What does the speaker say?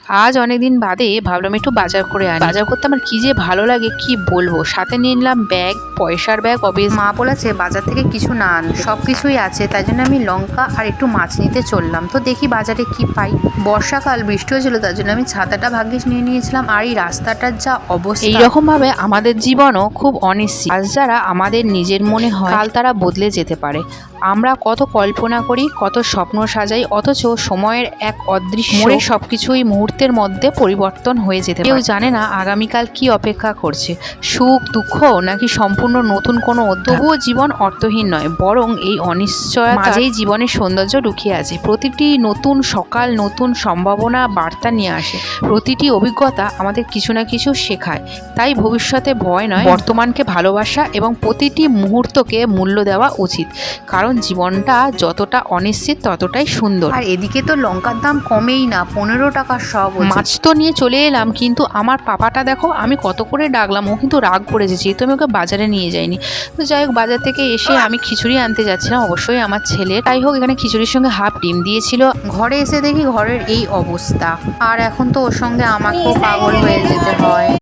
আজ অনেকদিন বাদে ভাবলাম একটু বাজার করে আনি। বাজার করতে আমার কি যে ভালো লাগে কি বলবো। সাথে নিয়ে নিলাম ব্যাগ, পয়সার ব্যাগ। মা বলেছে বাজার থেকে কিছু না আনতে, সব কিছুই আছে। তাই জন্য আমি লঙ্কা আর একটু মাছ নিতে চললাম। তো দেখি বাজারে কি পাই। বর্ষাকাল, বৃষ্টি হয়েছিল, তার জন্য আমি ছাতাটা ভাগ্যিস নিয়ে নিয়েছিলাম। আর এই রাস্তাটার যা অবস্থা, এইরকম ভাবে আমাদের জীবনও খুব অনিশ্চিত। আজ যারা আমাদের নিজের মনে হয়, কাল তারা বদলে যেতে পারে। আমরা কত কল্পনা করি, কত স্বপ্ন সাজাই, অথচ সময়ের এক অদৃশ্য মোড়ে সবকিছুই মুহূর্তের মধ্যে পরিবর্তন হয়ে যেতে পারে। কেউ জানে না আগামীকাল কি অপেক্ষা করছে, সুখ, দুঃখ নাকি সম্পূর্ণ নতুন কোনো অধ্যায়। তবুও জীবন অর্থহীন নয়, বরং এই অনিশ্চয়তার মাঝেই জীবনের সৌন্দর্য লুকিয়ে আছে। প্রতিটি নতুন সকাল নতুন সম্ভাবনা বার্তা নিয়ে আসে। প্রতিটি অভিজ্ঞতা আমাদের কিছু না কিছু শেখায়। তাই ভবিষ্যতে ভয় নয়, বর্তমানকে ভালোবাসা এবং প্রতিটি মুহূর্তকে মূল্য দেওয়া উচিত। কারণ জীবনটা যতটা অনিশ্চিত ততটাই সুন্দর। আর এদিকে তো লঙ্কার দাম কমেই না, 15 টাকা সব। মাছ তো নিয়ে চলে এলাম, কিন্তু আমার পাপাটা দেখো, আমি কত করে ডাকলাম, ও কিন্তু রাগ করেছে যেহেতু আমি ওকে বাজারে নিয়ে যাইনি। তো যাই হোক, বাজার থেকে এসে আমি খিচুড়ি আনতে যাচ্ছিলাম, অবশ্যই আমার ছেলে। তাই হোক, এখানে খিচুড়ির সঙ্গে হাফ ডিম দিয়েছিল। ঘরে এসে দেখি ঘরের এই অবস্থা। আর এখন তো ওর সঙ্গে আমাকেও পাগল হয়ে যেতে হয়।